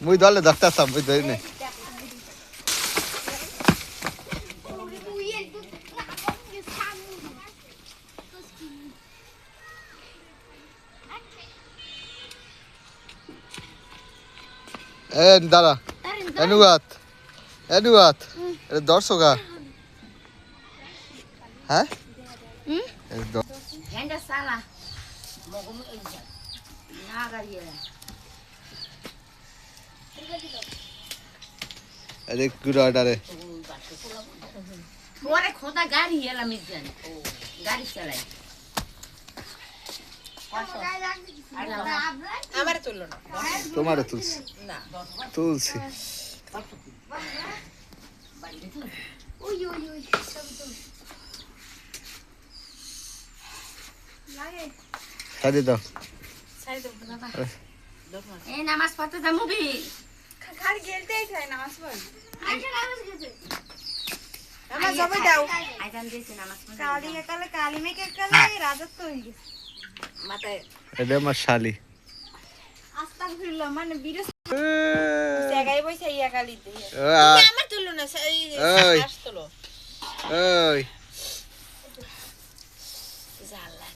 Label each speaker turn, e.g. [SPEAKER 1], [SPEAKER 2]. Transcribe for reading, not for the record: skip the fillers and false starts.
[SPEAKER 1] মুই দলে ধরতাম মুই ধরি নাই এ দাঁড়া এনুয়াত এটা দর্শক হ্যাঁ अरे गुड ऑर्डर है
[SPEAKER 2] ওরে খোদা গাড়ি এলা মিজান গাড়ি চালাই আমারে তুললো না
[SPEAKER 1] তোমারে তুলছি
[SPEAKER 2] না
[SPEAKER 1] তুলছি
[SPEAKER 3] ওই ওই ওই সব তো লাগে
[SPEAKER 1] সাদি দাও
[SPEAKER 2] সাইড দাও বাবা এই নামাজ পড়তে যা মুভি
[SPEAKER 3] খালি গেলতেই খায় নামাজ পড় আইসা নামাজ গেছে
[SPEAKER 2] নামাজ যাবে দাও আইজান দিয়েছে নামাজ পড়তে
[SPEAKER 3] কালি একালে কালি মেকে একালে রাজত্ব হয়ে গেছে
[SPEAKER 2] মাথায়
[SPEAKER 1] এটা আমার শালি
[SPEAKER 3] আস্তাগফিরুল্লাহ মানে বিরস জায়গায় বসে ইয়া কালি দিয়ে
[SPEAKER 2] আমার তুললো না এই
[SPEAKER 1] ওই
[SPEAKER 2] আসতো
[SPEAKER 1] ওই